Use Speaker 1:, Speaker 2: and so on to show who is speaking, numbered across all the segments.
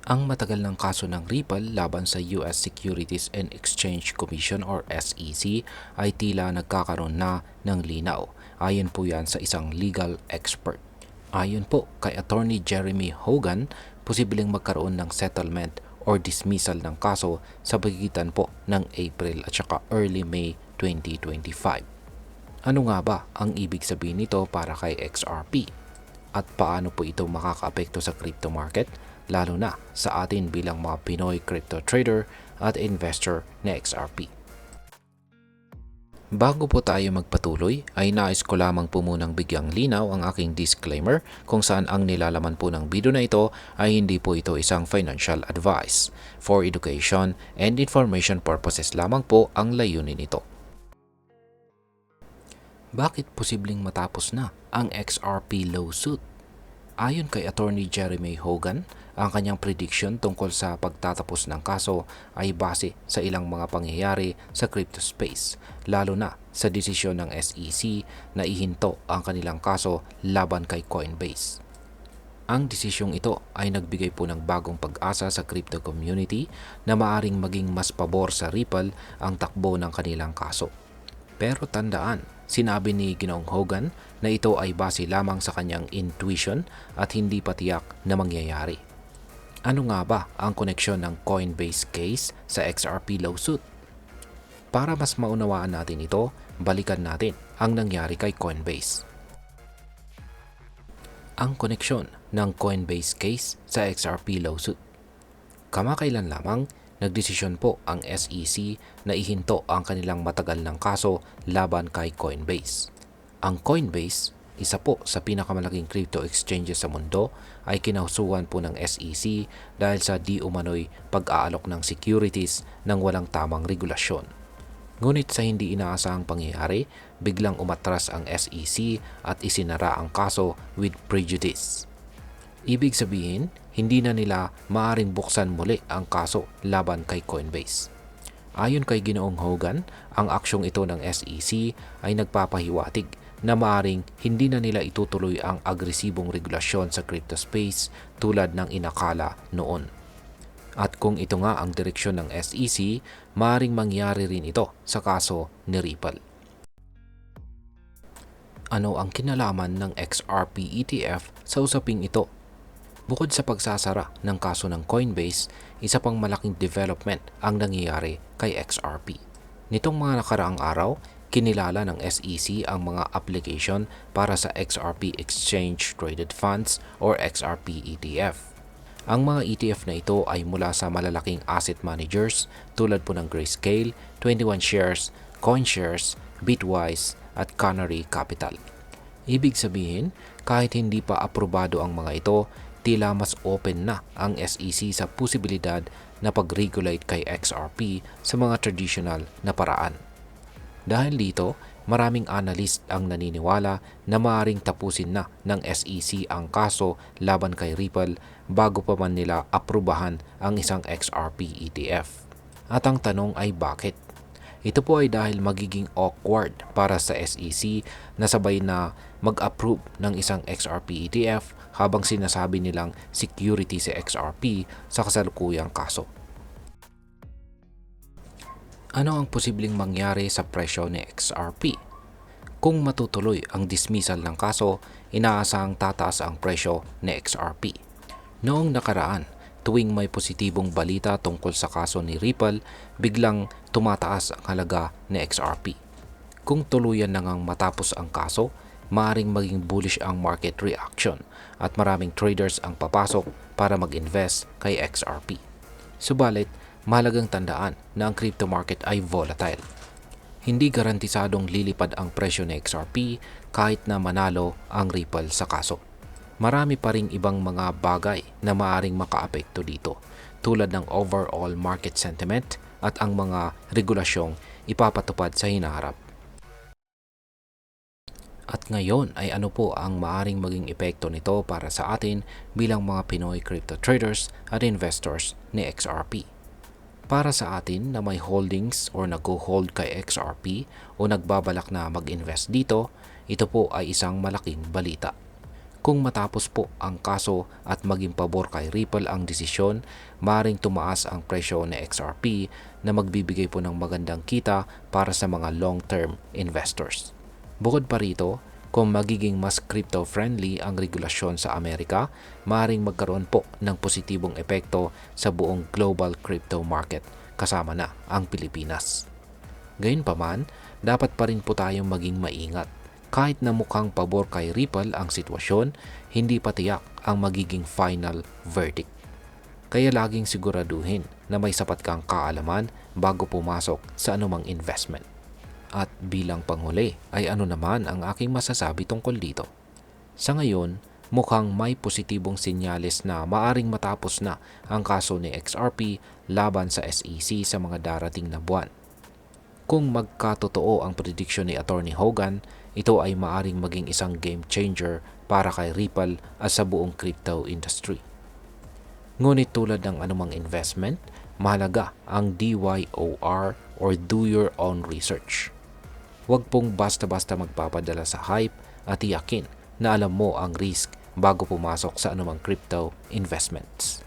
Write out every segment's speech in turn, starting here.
Speaker 1: Ang matagal ng kaso ng Ripple laban sa US Securities and Exchange Commission or SEC ay tila nagkakaroon na ng linaw. Ayon po yan sa isang legal expert. Ayon po kay Attorney Jeremy Hogan, posibleng magkaroon ng settlement or dismissal ng kaso sa pagitan po ng April at saka early May 2025. Ano nga ba ang ibig sabihin nito para kay XRP? At paano po ito makakaapekto sa crypto market, lalo na sa atin bilang mga Pinoy crypto trader at investor na XRP. Bago po tayo magpatuloy, ay nais ko lamang po munang bigyang linaw ang aking disclaimer kung saan ang nilalaman po ng video na ito ay hindi po ito isang financial advice. For education and information purposes lamang po ang layunin nito. Bakit posibleng matapos na ang XRP lawsuit? Ayon kay Attorney Jeremy Hogan, ang kanyang prediction tungkol sa pagtatapos ng kaso ay base sa ilang mga pangyayari sa crypto space, lalo na sa desisyon ng SEC na ihinto ang kanilang kaso laban kay Coinbase. Ang desisyong ito ay nagbigay po ng bagong pag-asa sa crypto community na maaring maging mas pabor sa Ripple ang takbo ng kanilang kaso. Pero tandaan, sinabi ni Ginoong Hogan na ito ay base lamang sa kanyang intuition at hindi pa tiyak na mangyayari. Ano nga ba ang koneksyon ng Coinbase case sa XRP lawsuit? Para mas maunawaan natin ito, balikan natin ang nangyari kay Coinbase. Ang koneksyon ng Coinbase case sa XRP lawsuit. Kamakailan lamang, nagdesisyon po ang SEC na ihinto ang kanilang matagal ng kaso laban kay Coinbase. Ang Coinbase, isa po sa pinakamalaking crypto exchanges sa mundo, ay kinahusuhan po ng SEC dahil sa di umano'y pag-aalok ng securities ng walang tamang regulasyon. Ngunit sa hindi inaasahang pangyayari, biglang umatras ang SEC at isinara ang kaso with prejudice. Ibig sabihin, hindi na nila maaring buksan muli ang kaso laban kay Coinbase. Ayon kay Ginoong Hogan, ang aksyong ito ng SEC ay nagpapahiwatig na maaring hindi na nila itutuloy ang agresibong regulasyon sa crypto space tulad ng inakala noon. At kung ito nga ang direksyon ng SEC, maaring mangyari rin ito sa kaso ni Ripple. Ano ang kinalaman ng XRP ETF sa usaping ito? Bukod sa pagsasara ng kaso ng Coinbase, isa pang malaking development ang nangyayari kay XRP. Nitong mga nakaraang araw, kinilala ng SEC ang mga application para sa XRP Exchange Traded Funds or XRP ETF. Ang mga ETF na ito ay mula sa malalaking asset managers tulad po ng Grayscale, 21 Shares, CoinShares, Bitwise at Canary Capital. Ibig sabihin, kahit hindi pa aprobado ang mga ito, tila mas open na ang SEC sa posibilidad na pag-regulate kay XRP sa mga traditional na paraan. Dahil dito, maraming analyst ang naniniwala na maaaring tapusin na ng SEC ang kaso laban kay Ripple bago pa man nila aprubahan ang isang XRP ETF. At ang tanong ay bakit? Ito po ay dahil magiging awkward para sa SEC na sabay na mag-approve ng isang XRP ETF habang sinasabi nilang security si XRP sa kasalukuyang kaso. Ano ang posibleng mangyari sa presyo ni XRP? Kung matutuloy ang dismissal ng kaso, inaasahang tataas ang presyo ni XRP. Noong nakaraan, tuwing may positibong balita tungkol sa kaso ni Ripple, biglang tumataas ang halaga ni XRP. Kung tuluyan na ngang matapos ang kaso, maaaring maging bullish ang market reaction at maraming traders ang papasok para mag-invest kay XRP. Subalit, mahalagang tandaan na ang crypto market ay volatile. Hindi garantisadong lilipad ang presyo ni XRP kahit na manalo ang Ripple sa kaso. Marami pa ring ibang mga bagay na maaaring makaapekto dito tulad ng overall market sentiment at ang mga regulasyong ipapatupad sa hinaharap. At ngayon ay ano po ang maaaring maging epekto nito para sa atin bilang mga Pinoy crypto traders at investors ni XRP. Para sa atin na may holdings or nag-hold kay XRP o nagbabalak na mag-invest dito, ito po ay isang malaking balita. Kung matapos po ang kaso at maging pabor kay Ripple ang desisyon, maring tumaas ang presyo ni XRP na magbibigay po ng magandang kita para sa mga long-term investors. Bukod pa rito, kung magiging mas crypto-friendly ang regulasyon sa Amerika, maring magkaroon po ng positibong epekto sa buong global crypto market, kasama na ang Pilipinas. Gayunpaman, dapat pa rin po tayong maging maingat. Kahit na mukhang pabor kay Ripple ang sitwasyon, hindi pa tiyak ang magiging final verdict. Kaya laging siguraduhin na may sapat kang kaalaman bago pumasok sa anumang investment. At bilang panghuli ay ano naman ang aking masasabi tungkol dito? Sa ngayon, mukhang may positibong senyales na maaring matapos na ang kaso ni XRP laban sa SEC sa mga darating na buwan. Kung magkatotoo ang prediksyon ni Attorney Hogan, ito ay maaring maging isang game changer para kay Ripple at sa buong crypto industry. Ngunit tulad ng anumang investment, mahalaga ang DYOR or do your own research. Huwag pong basta-basta magpapadala sa hype at iyakin na alam mo ang risk bago pumasok sa anumang crypto investments.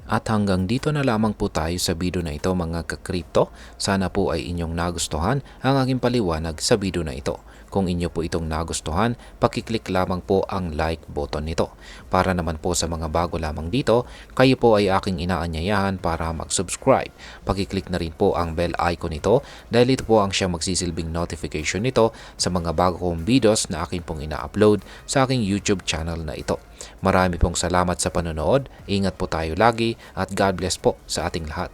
Speaker 1: At hanggang dito na lamang po tayo sa video na ito mga ka-crypto. Sana po ay inyong nagustuhan ang aking paliwanag sa video na ito. Kung inyo po itong nagustuhan, pakiclick lamang po ang like button nito. Para naman po sa mga bago lamang dito, kayo po ay aking inaanyayahan para mag-subscribe. Pakiclick na rin po ang bell icon nito dahil ito po ang siyang magsisilbing notification nito sa mga bago kong videos na aking pong ina-upload sa aking YouTube channel na ito. Marami pong salamat sa panonood, ingat po tayo lagi at God bless po sa ating lahat.